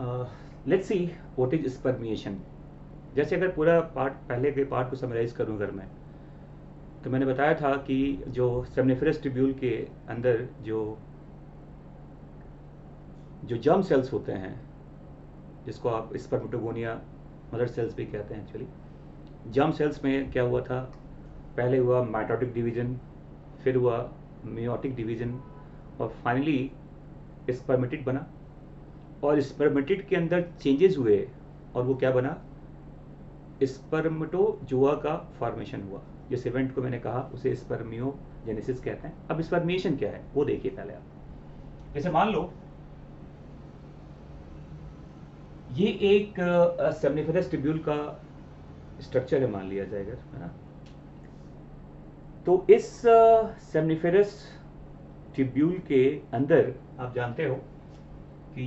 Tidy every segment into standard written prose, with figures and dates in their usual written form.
Let's see what is spermiation. जैसे अगर पूरा पार्ट, पहले के पार्ट को समराइज करूं अगर मैं, तो मैंने बताया था कि जो सेमनिफरस ट्यूब्यूल के अंदर जो जो जर्म सेल्स होते हैं, जिसको आप स्पर्मेटोगोनिया मदर सेल्स भी कहते हैं एक्चुअली, जर्म सेल्स में क्या हुआ था, पहले हुआ माइटोटिक डिवीजन, फिर हुआ मियोटिक डिवीजन, और फाइनली स्पर्मेटिड बना। और स्पर्मेटिड के अंदर चेंजेस हुए और वो क्या बना, स्पर्मेटोजोआ का फॉर्मेशन हुआ। जिस इवेंट को मैंने कहा उसे स्पर्मियोजेनेसिस कहते हैं। अब स्पर्मिएशन क्या है वो देखिए पहले आप। जैसे मान लो ये एक सेमनिफरस ट्यूब्यूल का स्ट्रक्चर है मान लिया जाएगा, है ना। तो इस सेमनिफरस ट्यूब्यूल के अंदर आप जानते हो कि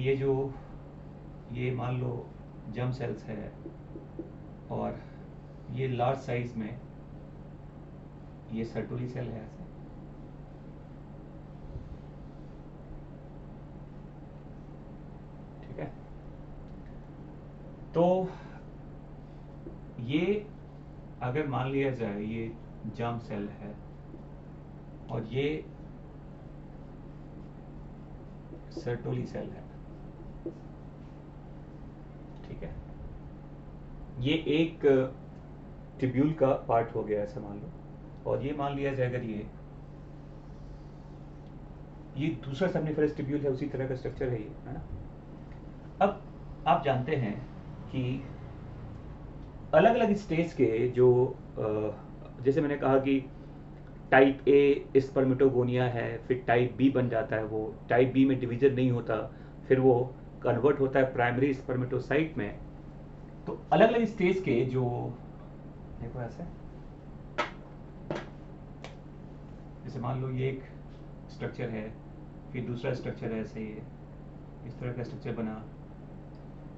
ये मान लो जर्म सेल्स है, और ये लार्ज साइज में ये सर्टोली सेल है ऐसे, ठीक है। तो ये अगर मान लिया जाए ये जर्म सेल है और ये सर्टोली सेल है, ठीक है। ये एक ट्यूब्यूल का पार्ट हो गया ऐसा मान लो, और ये मान लिया जाए अगर ये दूसरा सेमनिफरस ट्यूब्यूल है, उसी तरह का स्ट्रक्चर है ये, है ना। अब आप जानते हैं कि अलग अलग स्टेज के जो जैसे मैंने कहा कि टाइप ए स्पर्मेटोगोनिया है, फिर टाइप बी बन जाता है, वो टाइप बी में डिवीजन नहीं होता, फिर वो कन्वर्ट होता है प्राइमरी स्पर्मेटोसाइट में। तो अलग अलग स्टेज के जो, देखो ऐसे, जैसे मान लो ये एक स्ट्रक्चर है, फिर दूसरा स्ट्रक्चर है ऐसे, ये इस तरह का स्ट्रक्चर बना,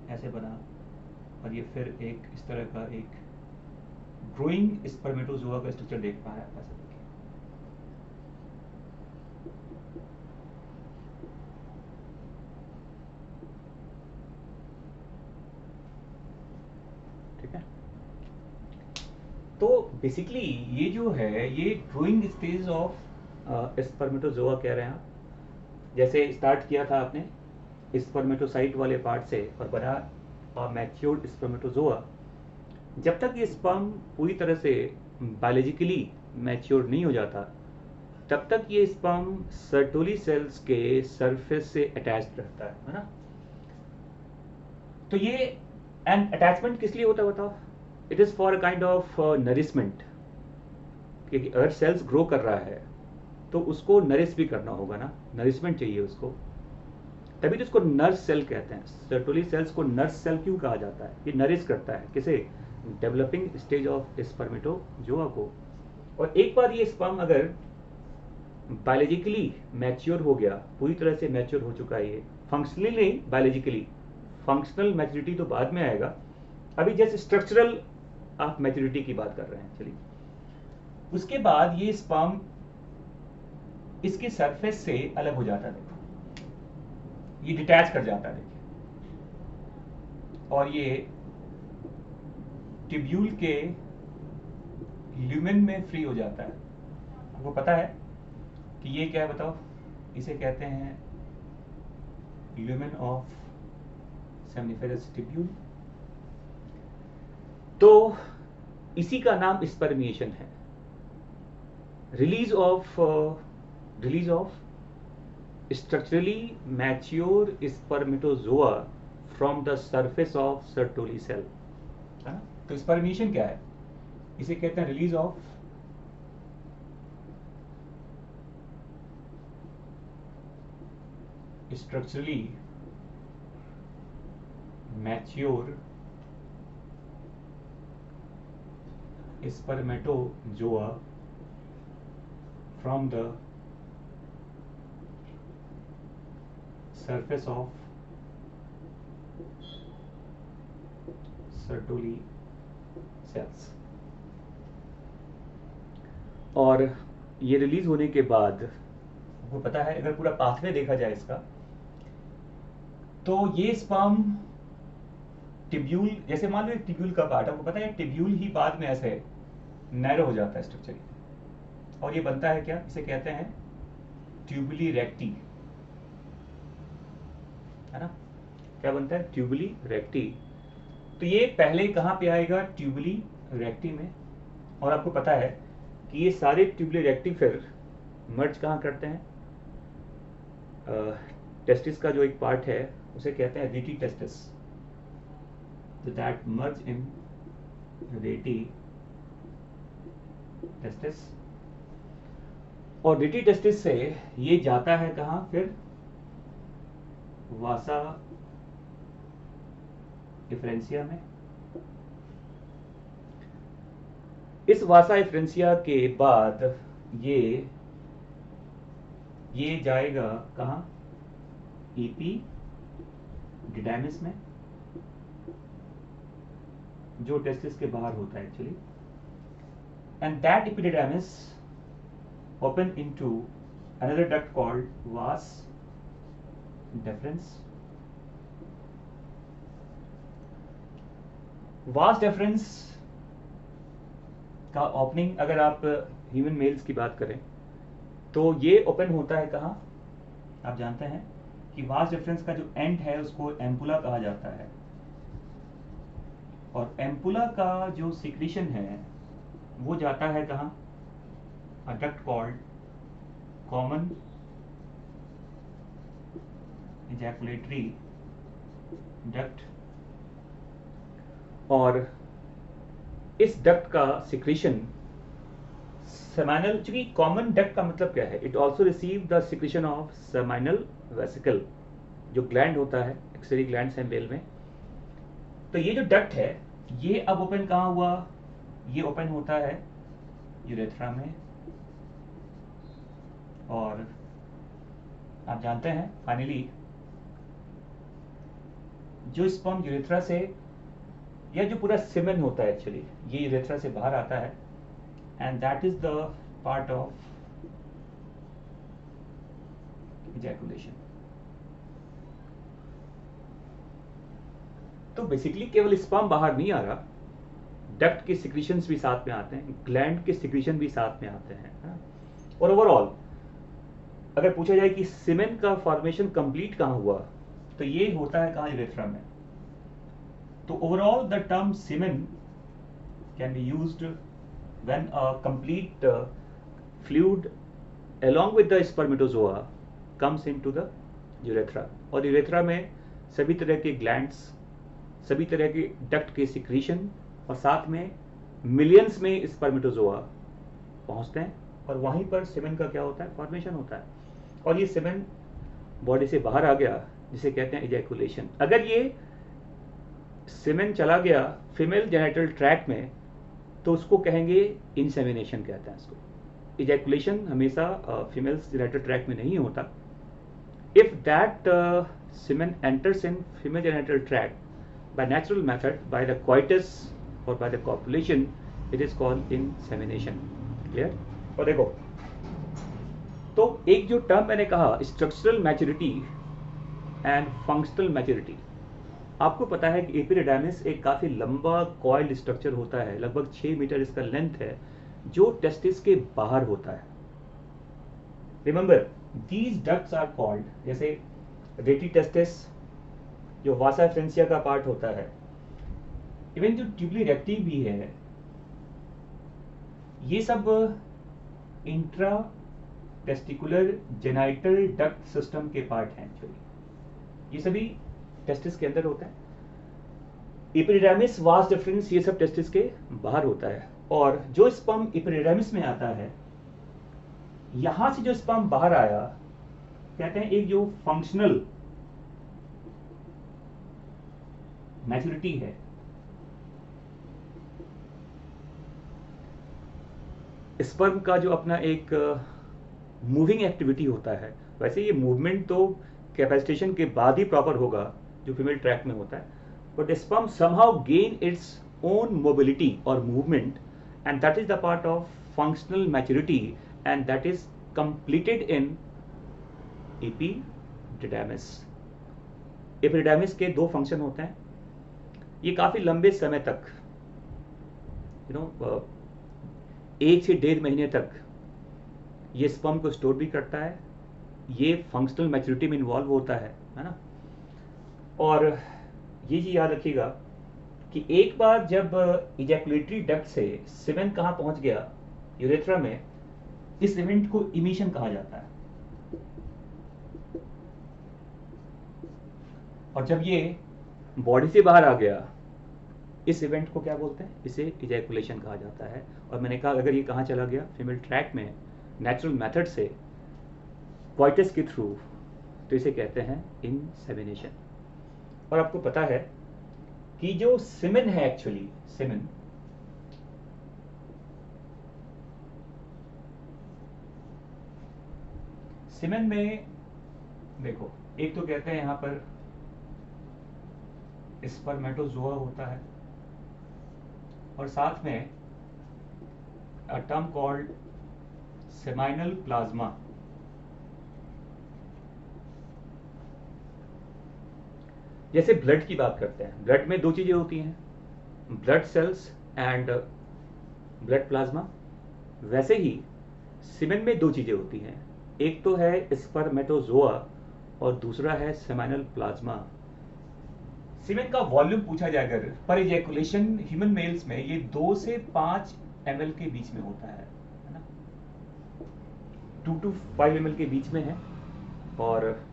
ऐसे बना, और ये फिर एक इस तरह का एक ग्रोइंग स्पर्मेटोजोआ का स्ट्रक्चर देख पा रहा है ऐसा देखिए। ठीक है। तो बेसिकली ये जो है ये ग्रोइंग स्टेज ऑफ स्पर्मेटोजोआ कह रहे हैं आप। जैसे स्टार्ट किया था आपने स्पर्मेटोसाइट वाले पार्ट से और बना मैच्योर्ड स्पर्मेटोजोआ। जब तक ये स्पर्म पूरी तरह से बायोलॉजिकली मैच्योर नहीं हो जाता, तब तक ये स्पर्म सर्टोली सेल्स के सरफेस से अटैच्ड रहता है ना। तो ये एंड अटैचमेंट किस लिए होता है बताओ? It is for a kind of nourishment, क्योंकि अगर सेल्स ग्रो कर रहा है तो उसको नरिश भी करना होगा ना, नरिशमेंट चाहिए उसको, तभी तो इसको नर्स सेल कहते हैं। सर्टोली सेल्स को नर्स सेल क्यों कहा जाता है? ये नरिश करता है किसे? डेवलपिंग स्टेज ऑफ स्पर्मेटोजोआ को। और एक बार ये स्पर्म अगर बायोलॉजिकली मैच्योर हो गया, पूरी तरह से मैच्योर हो चुका है, ये फंक्शनली नहीं बायोलॉजिकली, फंक्शनल मैच्योरिटी तो बाद में आएगा, अभी जैसे स्ट्रक्चरल आप मैच्योरिटी की बात कर रहे हैं, चलिए। उसके बाद ये स्पर्म इसके सरफेस से अलग हो जाता है, देखो ये डिटैच कर जाता है देखिए, और ये ट्यूब्यूल के ल्यूमेन में फ्री हो जाता है। आपको पता है कि ये क्या है बताओ? इसे कहते हैं ल्यूमेन ऑफ सेमनिफेरस ट्यूब्यूल। तो इसी का नाम स्पर्मिएशन है। Release of structurally mature spermatozoa from the surface of Sertoli cell, है ना। तो स्पर्मिएशन क्या है? इसे कहते हैं release of structurally mature spermatozoa from the surface of Sertoli cells। और ये रिलीज होने के बाद आपको पता है, अगर पूरा पाथवे देखा जाए इसका, तो ये स्पर्म टिब्यूल, जैसे मान लो एक टिब्यूल का पार्ट, आपको पता है टिब्यूल ही बाद में ऐसे नैरो हो जाता है स्ट्रक्चर, और ये बनता है क्या, इसे कहते हैं ट्यूबुली रेक्टी, है ना, क्या बनता है, ट्यूबुली रेक्टी। तो ये पहले कहाँ पे आएगा, ट्यूबुली रेक्टी में, और आपको पता है कि ये सारे ट्यूबुली रेक्टी फिर मर्ज कहाँ करते हैं, टेस्टिस का जो एक पार्ट है उसे कहते हैं रेटी टेस्टिस, तो दैट मर्ज इन रेटी टेस्टिस, और रेटी टेस्टिस से ये जाता है कहाँ फिर, वासा इफ्रेंसिया में। इस वासा इफ्रेंसिया के बाद ये जाएगा कहाँ, एपिडिडाइमिस में, जो टेस्टिस के बाहर होता है actually, and that epididymis open into another duct called vas deferens. Vas deferens का ओपनिंग अगर आप ह्यूमन मेल्स की बात करें तो ये ओपन होता है कहाँ, आप जानते हैं कि वास डिफरेंस का जो एंड है उसको एम्पुला कहा जाता है, और एम्पुला का जो सिक्रीशन है वो जाता है कहाँ, a duct called common ejaculatory duct, और इस डक्ट का सिक्रीशन सेमाइनल, चूंकि कॉमन डक्ट का मतलब क्या है, it also receive the secretion of seminal vesicle, जो ग्लैंड होता है, एक्सरी ग्लैंड है मेल में। तो ये जो डक्ट है ये अब ओपन कहाँ हुआ, ये ओपन होता है यूरेथ्रा में, और आप जानते हैं फाइनली जो स्पर्म यूरेथ्रा से, या जो पूरा सीमेन होता है एक्चुअली, ये यूरेथ्रा से बाहर आता है, and that is the part of ejaculation. तो बेसिकली केवल स्पर्म बाहर नहीं आ रहा, डक्ट के सिक्रीशंस भी साथ में आते हैं, ग्लैंड के सिक्रीशन भी साथ में आते हैं, और ओवरऑल अगर पूछा जाए कि सीमेन का फॉर्मेशन कंप्लीट कहाँ हुआ, तो ये होता है कहाँ, यूरेथ्रा में। तो overall the term semen can be used when a complete fluid along with the spermatozoa comes into the urethra, और यूरेथ्रा में सभी तरह के ग्लैंड्स, सभी तरह के डक्ट के सिक्रीशन, और साथ में मिलियंस में स्पर्मेटोजोआ पहुंचते हैं, और वहीं पर सीमेन का क्या होता है, फॉर्मेशन होता है, और ये सीमेन बॉडी से बाहर आ गया जिसे कहते हैं इजैकुलेशन। अगर ये सीमेन चला गया फीमेल जेनिटल ट्रैक्ट में तो उसको कहेंगे इंसेमिनेशन कहते हैं इसको। इजैकुलेशन हमेशा फीमेल जेनिटल ट्रैक्ट में नहीं होता। If that semen enters in female genital tract by natural method, by the coitus और by the copulation, it is called insemination. Clear? और देखो, तो एक जो टर्म मैंने कहा structural maturity and functional maturity, आपको पता है कि एपिडिडाइमिस एक काफी लंबा कॉइल्ड स्ट्रक्चर होता है, लगभग 6 मीटर इसका लेंथ है, जो टेस्टिस के बाहर होता है। Remember these ducts are called, जैसे रेटी टेस्टिस जो वासा इफ्रेंसिया का पार्ट होता है, इवन जो ट्यूबुली रेक्टी भी है, ये सब intra testicular genital duct system के पार्ट हैं एक्चुअली। ये सभी टेस्टिस के अंदर होता है। एपिडिडाइमिस, वास डिफरेंस, ये सब टेस्टिस के बाहर होता है, और जो स्पर्म एपिडिडाइमिस में आता है, यहां से जो स्पर्म बाहर आया, कहते हैं एक जो फंक्शनल मैच्योरिटी है। स्पर्म का जो अपना एक मूविंग एक्टिविटी होता है, वैसे ये मूवमेंट तो कैपेसिटेशन के बाद ही प्रॉपर होगा जो फीमेल ट्रैक में होता है, but sperm somehow gain its own mobility और movement, and that is the part of functional maturity, and that is completed in epididymis. Epididymis के दो फंक्शन होते हैं। ये काफ़ी लंबे समय तक 1 से 1.5 महीने तक ये स्पर्म को स्टोर भी करता है, ये फंक्शनल मैच्योरिटी में इन्वॉल्व होता है ना। और ये चीज़ याद रखिएगा कि एक बार जब इजैकुलेटरी डक्ट से सीमेन कहाँ पहुंच गया, यूरेथ्रा में, इस इवेंट को इमिशन कहा जाता है। और जब ये बॉडी से बाहर आ गया, इस इवेंट को क्या बोलते हैं, इसे इजैकुलेशन कहा जाता है। और मैंने कहा अगर ये कहाँ चला गया, फीमेल ट्रैक में नेचुरल मेथड से क्वाइटस के थ्रू, तो इसे कहते हैं इंसेमिनेशन। और आपको पता है कि जो सीमेन है, एक्चुअली सीमेन में देखो, एक तो कहते हैं यहां पर स्पर्मेटोजोआ होता है, और साथ में a term called seminal plasma. जैसे ब्लड की बात करते हैं, ब्लड में दो चीजें होती हैं, blood cells and blood plasma. वैसे ही सीमेन में दो चीजें होती हैं, एक तो है स्पर्मेटोजोआ और दूसरा है सेमाइनल प्लाज्मा। सीमेन का वॉल्यूम पूछा जाए अगर पर इजैकुलेशन ह्यूमन मेल्स में, ये 2 से 5 ml के बीच में होता है ना, 2 to 5 ml के बीच में है। और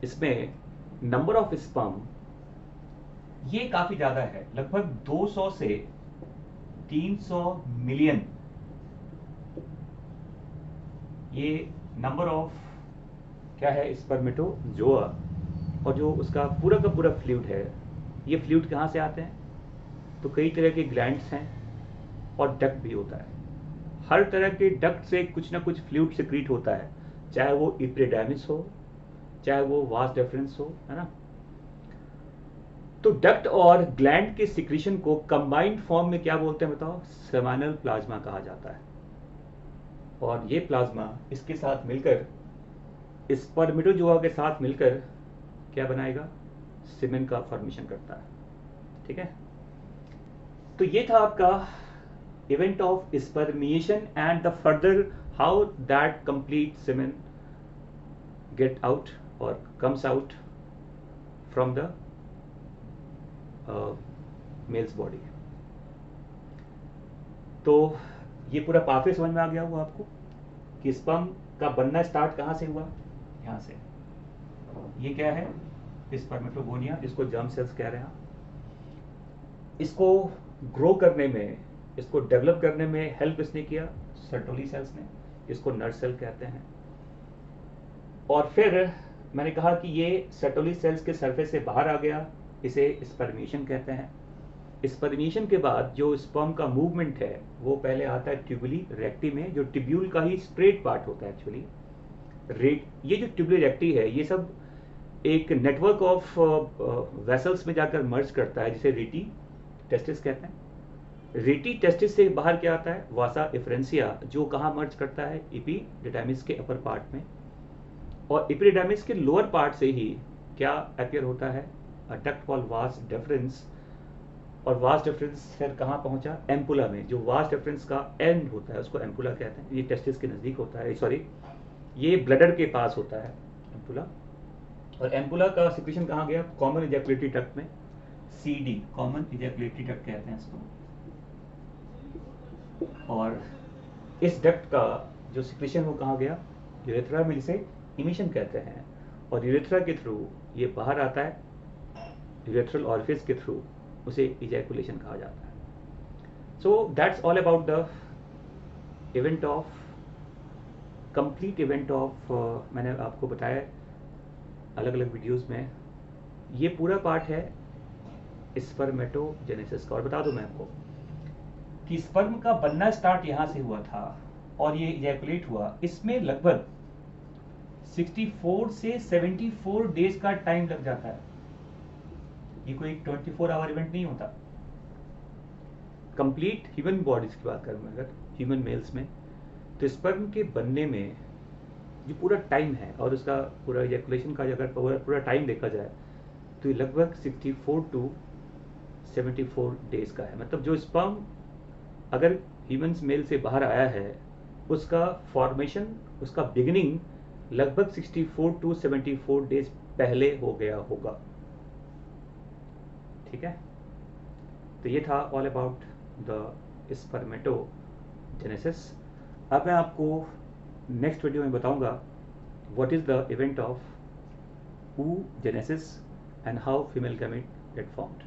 इसमें नंबर ऑफ स्पर्म ये काफी ज्यादा है, लगभग 200 से 300 मिलियन। ये नंबर ऑफ क्या है, स्पर्मेटोजोआ। और जो उसका पूरा का पूरा फ्लूइड है, ये फ्लूइड कहाँ से आते हैं, तो कई तरह के ग्लैंड्स हैं और डक्ट भी होता है। हर तरह के डक्ट से कुछ ना कुछ फ्लूइड सिक्रीट होता है, चाहे वो एपिडाइमिस हो, चाहे वो वास डेफरेंस हो, है ना। तो डक्ट और ग्लैंड के सिक्रीशन को कंबाइंड फॉर्म में क्या बोलते हैं बताओ, सेमाइनल प्लाज्मा कहा जाता है। और ये प्लाज्मा इसके साथ मिलकर, स्पर्मेटोजोआ के साथ मिलकर क्या बनाएगा, सीमेन का फॉर्मेशन करता है। ठीक है, तो ये था आपका event of spermiation and the further how that complete semen get out और comes out from the male's body. तो ये पूरा पाथवे समझ में आ गया होगा आपको कि स्पर्म का बनना स्टार्ट कहाँ से हुआ, यहाँ से। ये क्या है, स्पर्मेटोगोनिया, जिसको जर्म सेल्स कह रहे हैं। इसको ग्रो करने में, इसको डेवलप करने में हेल्प किसने किया, सर्टोली सेल्स ने, इसको नर्व सेल कहते हैं। और फिर मैंने कहा कि ये सर्टोली सेल्स के सरफेस से बाहर आ गया, इसे स्पर्मिएशन कहते हैं। स्पर्मिएशन के बाद जो स्पर्म का मूवमेंट है वो पहले आता है ट्यूबुली रेक्टी में, जो ट्यूब्यूल का ही स्ट्रेट पार्ट होता है एक्चुअली। ये जो ट्यूबुली रेक्टी है, ये सब एक नेटवर्क ऑफ वेसल्स में जाकर मर्ज करता है, जिसे रेटी टेस्टिस कहते हैं। रेटी टेस्टिस से बाहर क्या आता है, वासा एफरेंसिया, जो कहाँ मर्ज करता है, एपिडिडाइमिस के अपर पार्ट में। और एपिडिडाइमिस के लोअर पार्ट से ही क्या अपीयर होता है, डक्ट कॉल्ड वास डेफरेंस। और वास डेफरेंस फिर कहाँ पहुंचा, एम्पुला में। जो वास डेफरेंस का एंड होता है उसको एम्पुला कहते हैं। ये टेस्टिस के नजदीक होता है, सॉरी ये ब्लडर के पास होता है एम्पुला। और एम्पुला का सिक्रीशन कहाँ गया, कॉमन इजैकुलेटरी डक्ट में, CD कॉमन इजैकुलेटरी डक्ट कहते हैं इसको। और इस डक्ट का जो सिक्रीशन वो कहाँ गया, यूरेथ्रा में, जिसे इमिशन कहते हैं। और यूरेथ्रा के थ्रू ये बाहर आता है, यूरेथ्रल ऑरिफिस के थ्रू, उसे इजैकुलेशन कहा जाता है। So that's all about the event of, complete event of, मैंने आपको बताया अलग अलग वीडियोस में। ये पूरा पार्ट है स्पर्मेटोजेनेसिस का। और बता दूं मैं आपको कि स्पर्म का बनना स्टार्ट यहाँ से हुआ था और ये इजैकुलेट हुआ, इसमें लगभग 64 से 74 डेज का टाइम लग जाता है। ये कोई 24 आवर इवेंट नहीं होता। कंप्लीट ह्यूमन बॉडीज की बात करूं अगर, ह्यूमन मेल्स में, तो स्पर्म के बनने में जो पूरा टाइम है और उसका पूरा इजैकुलेशन का अगर पूरा टाइम देखा जाए तो ये लगभग 64 टू 74 डेज का है। मतलब जो स्पर्म अगर ह्यूमंस मेल से बाहर आया है उसका फॉर्मेशन, उसका बिगिनिंग लगभग 64 टू 74 डेज पहले हो गया होगा। ठीक है, तो ये था ऑल अबाउट द स्पर्मेटोजेनेसिस। अब मैं आपको नेक्स्ट वीडियो में बताऊंगा what is the event of oogenesis and how female gamete get formed.